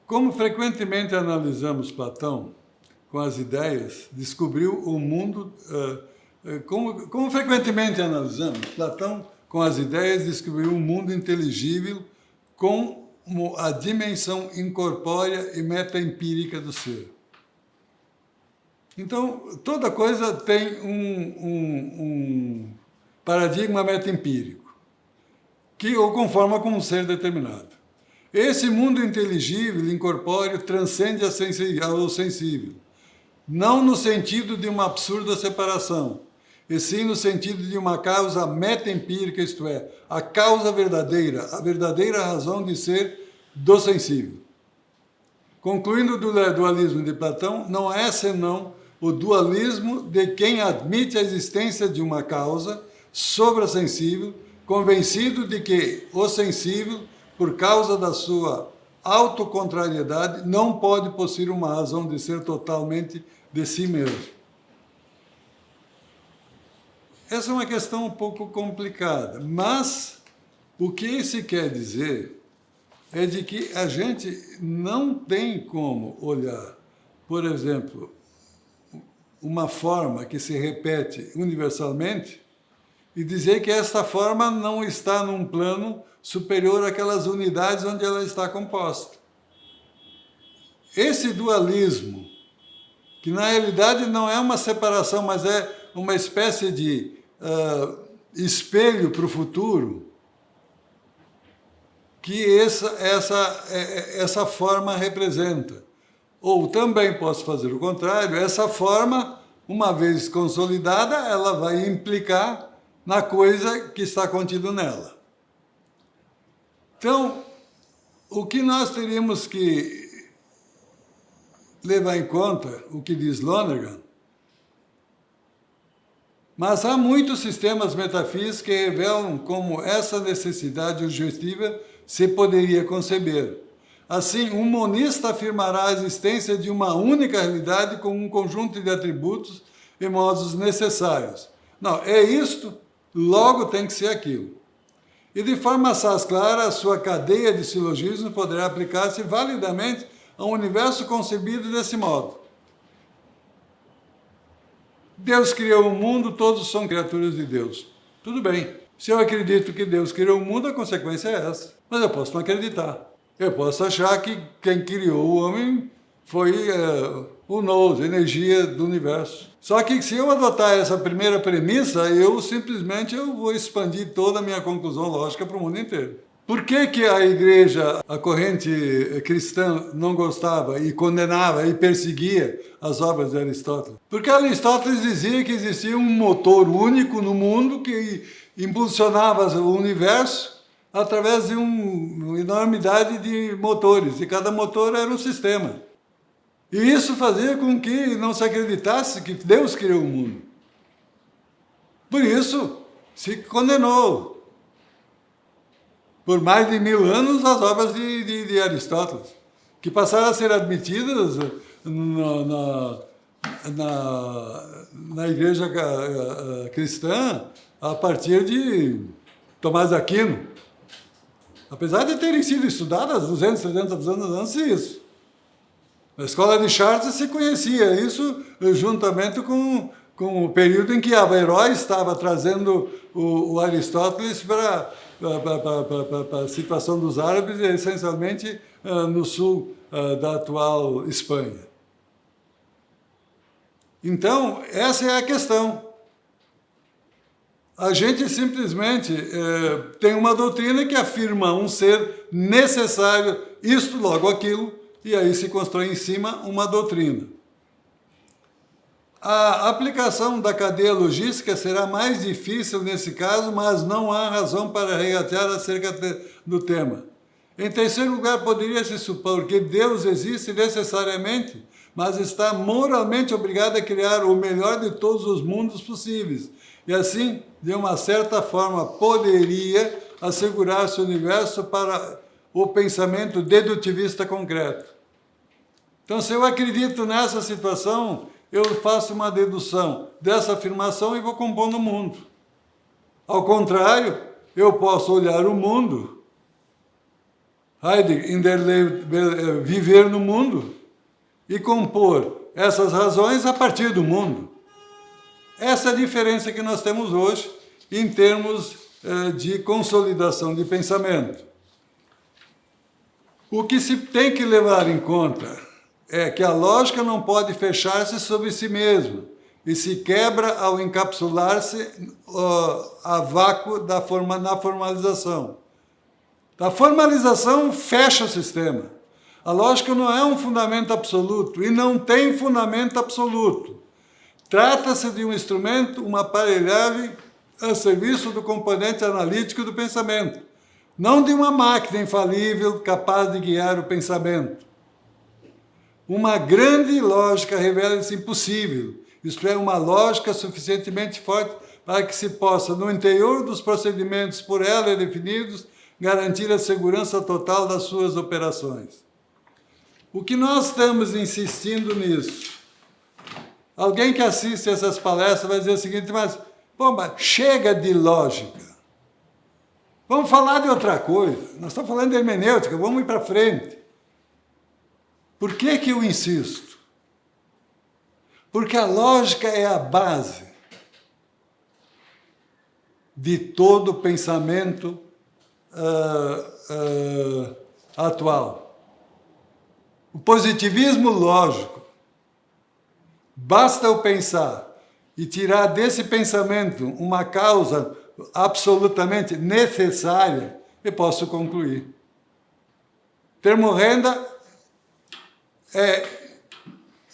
Como frequentemente analisamos Platão com as ideias, descobriu o mundo... Como frequentemente analisamos Platão com as ideias, descobriu um mundo inteligível com a dimensão incorpórea e metaempírica do ser. Então, toda coisa tem um paradigma metaempírico, que o conforma com um ser determinado. Esse mundo inteligível, incorpóreo, transcende ao sensível, não no sentido de uma absurda separação, e sim no sentido de uma causa metaempírica, isto é, a causa verdadeira, a verdadeira razão de ser do sensível. Concluindo do dualismo de Platão, não é senão o dualismo de quem admite a existência de uma causa sobrasensível, convencido de que o sensível, por causa da sua autocontrariedade, não pode possuir uma razão de ser totalmente de si mesmo. Essa é uma questão um pouco complicada, mas o que se quer dizer é de que a gente não tem como olhar, por exemplo, uma forma que se repete universalmente e dizer que esta forma não está num plano superior àquelas unidades onde ela está composta. Esse dualismo, que na realidade não é uma separação, mas é uma espécie de espelho para o futuro, que essa forma representa. Ou também posso fazer o contrário, essa forma, uma vez consolidada, ela vai implicar na coisa que está contido nela. Então, o que nós teríamos que levar em conta, o que diz Lonergan, mas há muitos sistemas metafísicos que revelam como essa necessidade objetiva se poderia conceber. Assim, um monista afirmará a existência de uma única realidade com um conjunto de atributos e modos necessários. Não, é isto, logo tem que ser aquilo. E de forma assaz clara, a sua cadeia de silogismos poderá aplicar-se validamente a um universo concebido desse modo. Deus criou o mundo, todos são criaturas de Deus. Tudo bem. Se eu acredito que Deus criou o mundo, a consequência é essa. Mas eu posso não acreditar. Eu posso achar que quem criou o homem foi o nous, a energia do universo. Só que se eu adotar essa primeira premissa, eu vou expandir toda a minha conclusão lógica para o mundo inteiro. Por que a igreja, a corrente cristã, não gostava e condenava e perseguia as obras de Aristóteles? Porque Aristóteles dizia que existia um motor único no mundo que impulsionava o universo através de uma enormidade de motores, e cada motor era um sistema. E isso fazia com que não se acreditasse que Deus criou o mundo. Por isso, se condenou por mais de 1000 anos as obras de Aristóteles, que passaram a ser admitidas na igreja cristã a partir de Tomás de Aquino, apesar de terem sido estudadas 200, 300 anos antes disso. Na escola de Chartres se conhecia isso juntamente com o período em que Averroes estava trazendo o Aristóteles para a situação dos árabes, essencialmente no sul da atual Espanha. Então, essa é a questão. A gente simplesmente tem uma doutrina que afirma um ser necessário, isto, logo aquilo, e aí se constrói em cima uma doutrina. A aplicação da cadeia logística será mais difícil nesse caso, mas não há razão para regatear acerca do tema. Em terceiro lugar, poderia-se supor que Deus existe necessariamente, mas está moralmente obrigado a criar o melhor de todos os mundos possíveis, e assim, de uma certa forma, poderia assegurar-se o universo para o pensamento dedutivista concreto. Então, se eu acredito nessa situação, eu faço uma dedução dessa afirmação e vou compondo o mundo. Ao contrário, eu posso olhar o mundo Heidegger, viver no mundo e compor essas razões a partir do mundo. Essa é a diferença que nós temos hoje em termos de consolidação de pensamento. O que se tem que levar em conta é que a lógica não pode fechar-se sobre si mesma e se quebra ao encapsular-se a vácuo na formalização. A formalização fecha o sistema. A lógica não é um fundamento absoluto e não tem fundamento absoluto. Trata-se de um instrumento, uma aparelhagem a serviço do componente analítico do pensamento, não de uma máquina infalível capaz de guiar o pensamento. Uma grande lógica revela-se impossível, isto é, uma lógica suficientemente forte para que se possa, no interior dos procedimentos por ela definidos, garantir a segurança total das suas operações. O que nós estamos insistindo nisso? Alguém que assiste essas palestras vai dizer o seguinte, mas chega de lógica. Vamos falar de outra coisa. Nós estamos falando de hermenêutica, vamos ir para frente. Por que eu insisto? Porque a lógica é a base de todo o pensamento atual. O positivismo lógico. Basta eu pensar e tirar desse pensamento uma causa absolutamente necessária, eu posso concluir. Termo renda é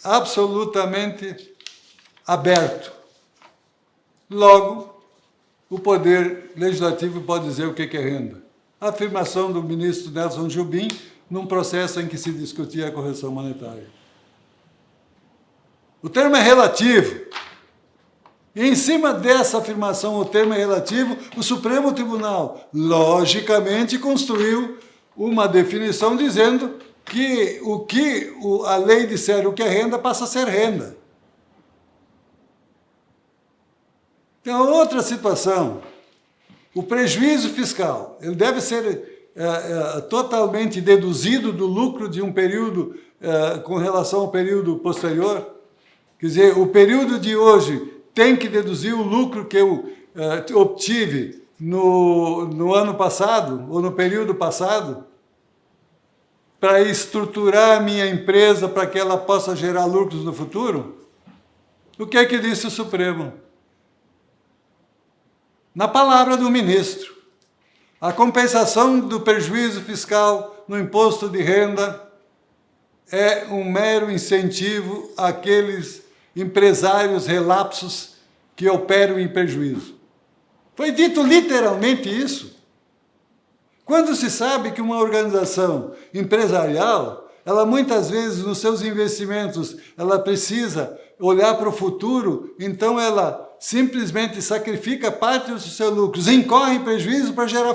absolutamente aberto. Logo, o poder legislativo pode dizer o que é renda. A afirmação do ministro Nelson Jobim num processo em que se discutia a correção monetária. O termo é relativo. E em cima dessa afirmação, o termo é relativo, o Supremo Tribunal, logicamente, construiu uma definição dizendo que a lei disser o que é renda passa a ser renda. Tem outra situação. O prejuízo fiscal, ele deve ser totalmente deduzido do lucro de um período com relação ao período posterior. Quer dizer, o período de hoje tem que deduzir o lucro que eu obtive no ano passado, ou no período passado, para estruturar a minha empresa para que ela possa gerar lucros no futuro? O que é que disse o Supremo? Na palavra do ministro, a compensação do prejuízo fiscal no imposto de renda é um mero incentivo àqueles empresários relapsos que operam em prejuízo. Foi dito literalmente isso. Quando se sabe que uma organização empresarial, ela muitas vezes nos seus investimentos, ela precisa olhar para o futuro, então ela simplesmente sacrifica parte dos seus lucros, incorre em prejuízo para gerar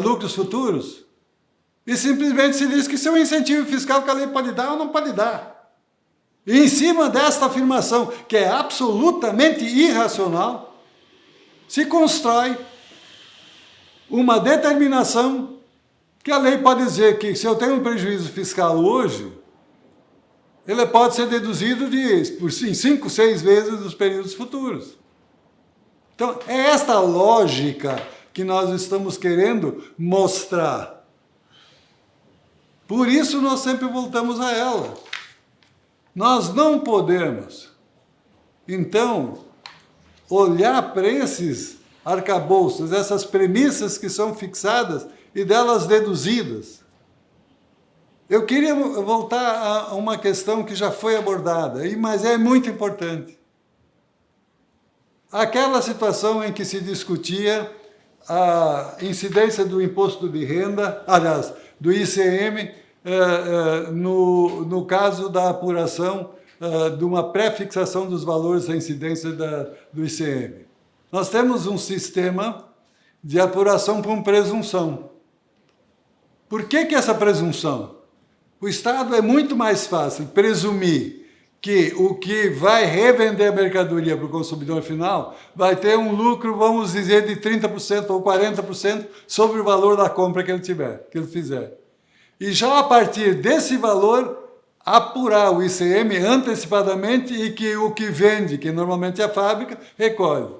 lucros futuros. E simplesmente se diz que isso é um incentivo fiscal que a lei pode dar ou não pode dar. E em cima desta afirmação, que é absolutamente irracional, se constrói uma determinação que a lei pode dizer que se eu tenho um prejuízo fiscal hoje, ele pode ser deduzido por 5, 6 vezes dos períodos futuros. Então, é esta lógica que nós estamos querendo mostrar. Por isso nós sempre voltamos a ela. Nós não podemos, então, olhar para esses arcabouços, essas premissas que são fixadas e delas deduzidas. Eu queria voltar a uma questão que já foi abordada, mas é muito importante. Aquela situação em que se discutia a incidência do imposto de renda, aliás, do ICM, no caso da apuração de uma pré-fixação dos valores da incidência do ICM. Nós temos um sistema de apuração por presunção. Por que essa presunção? O Estado é muito mais fácil presumir que o que vai revender a mercadoria para o consumidor final vai ter um lucro, vamos dizer, de 30% ou 40% sobre o valor da compra que ele fizer. E já a partir desse valor, apurar o ICM antecipadamente e que o que vende, que normalmente é a fábrica, recolhe.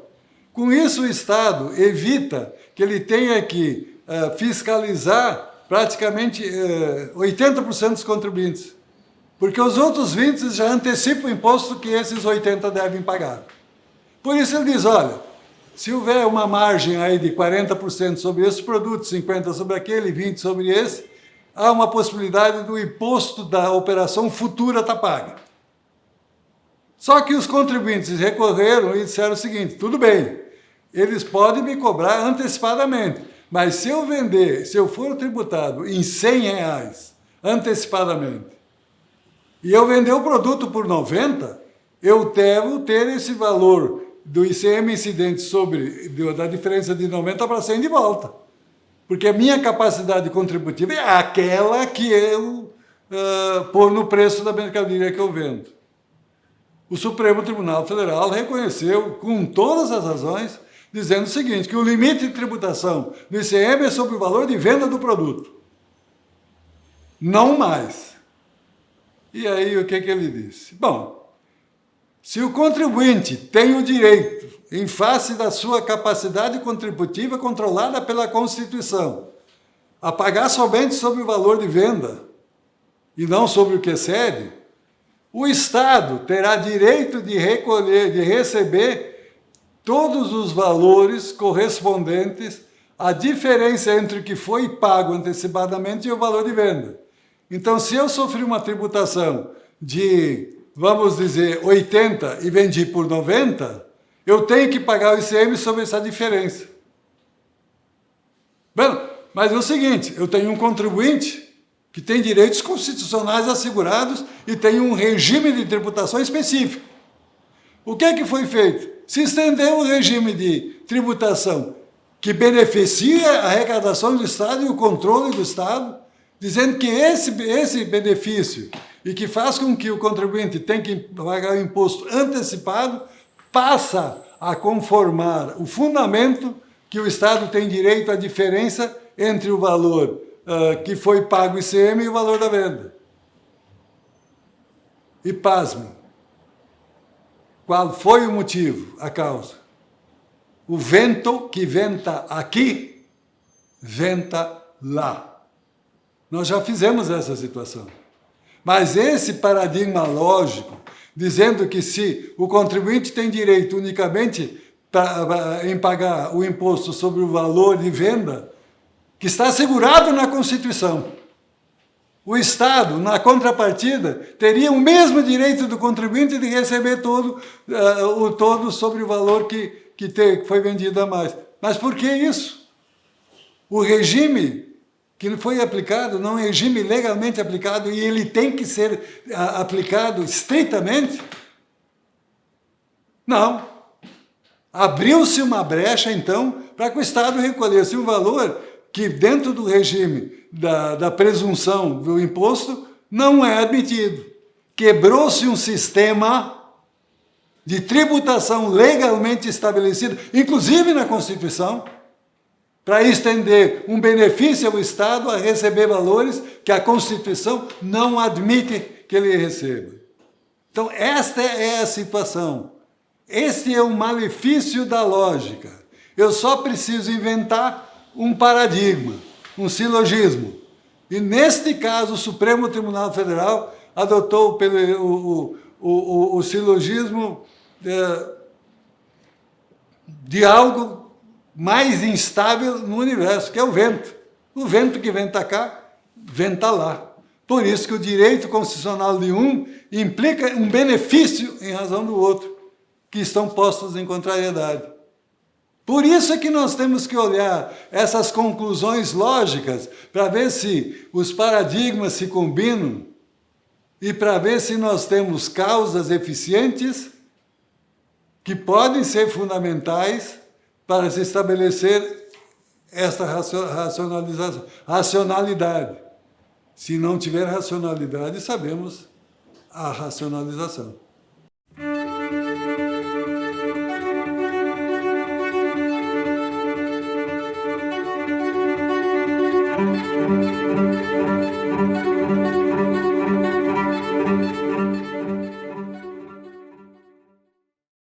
Com isso, o Estado evita que ele tenha que fiscalizar praticamente 80% dos contribuintes. Porque os outros 20% já antecipam o imposto que esses 80% devem pagar. Por isso ele diz, olha, se houver uma margem aí de 40% sobre esse produto, 50% sobre aquele, 20% sobre esse, há uma possibilidade do imposto da operação futura estar paga. Só que os contribuintes recorreram e disseram o seguinte, tudo bem, eles podem me cobrar antecipadamente, mas se eu vender, se eu for tributado em R$100 antecipadamente, e eu vender o produto por 90, eu devo ter esse valor do ICM incidente da diferença de 90 para 100 de volta. Porque a minha capacidade contributiva é aquela que eu pôr no preço da mercadoria que eu vendo. O Supremo Tribunal Federal reconheceu, com todas as razões, dizendo o seguinte, que o limite de tributação do ICM é sobre o valor de venda do produto. Não mais. E aí, o que ele disse? Bom, se o contribuinte tem o direito, em face da sua capacidade contributiva controlada pela Constituição, a pagar somente sobre o valor de venda e não sobre o que excede, o Estado terá direito de recolher, de receber todos os valores correspondentes à diferença entre o que foi pago antecipadamente e o valor de venda. Então, se eu sofri uma tributação de, vamos dizer, 80 e vendi por 90, eu tenho que pagar o ICM sobre essa diferença. Bem, mas é o seguinte, eu tenho um contribuinte que tem direitos constitucionais assegurados e tem um regime de tributação específico. O que é que foi feito? Se estendeu o regime de tributação que beneficia a arrecadação do Estado e o controle do Estado, dizendo que esse benefício e que faz com que o contribuinte tenha que pagar o imposto antecipado, passa a conformar o fundamento que o Estado tem direito à diferença entre o valor que foi pago ICM e o valor da venda. E pasme, qual foi o motivo, a causa? O vento que venta aqui, venta lá. Nós já fizemos essa situação. Mas esse paradigma lógico, dizendo que se o contribuinte tem direito unicamente em pagar o imposto sobre o valor de venda, que está assegurado na Constituição, o Estado, na contrapartida, teria o mesmo direito do contribuinte de receber o todo sobre o valor que foi vendido a mais. Mas por que isso? O regime que foi aplicado não é um regime legalmente aplicado e ele tem que ser aplicado estritamente? Não. Abriu-se uma brecha, então, para que o Estado recolhesse um valor que, dentro do regime da presunção do imposto, não é admitido. Quebrou-se um sistema de tributação legalmente estabelecido, inclusive na Constituição, para estender um benefício ao Estado a receber valores que a Constituição não admite que ele receba. Então, esta é a situação. Este é o malefício da lógica. Eu só preciso inventar um paradigma, um silogismo. E, neste caso, o Supremo Tribunal Federal adotou o silogismo de algo mais instável no universo, que é o vento. O vento que venta cá, venta lá. Por isso que o direito constitucional de um implica um benefício em razão do outro, que estão postos em contrariedade. Por isso é que nós temos que olhar essas conclusões lógicas para ver se os paradigmas se combinam e para ver se nós temos causas eficientes que podem ser fundamentais para se estabelecer esta racionalidade. Se não tiver racionalidade, sabemos a racionalização.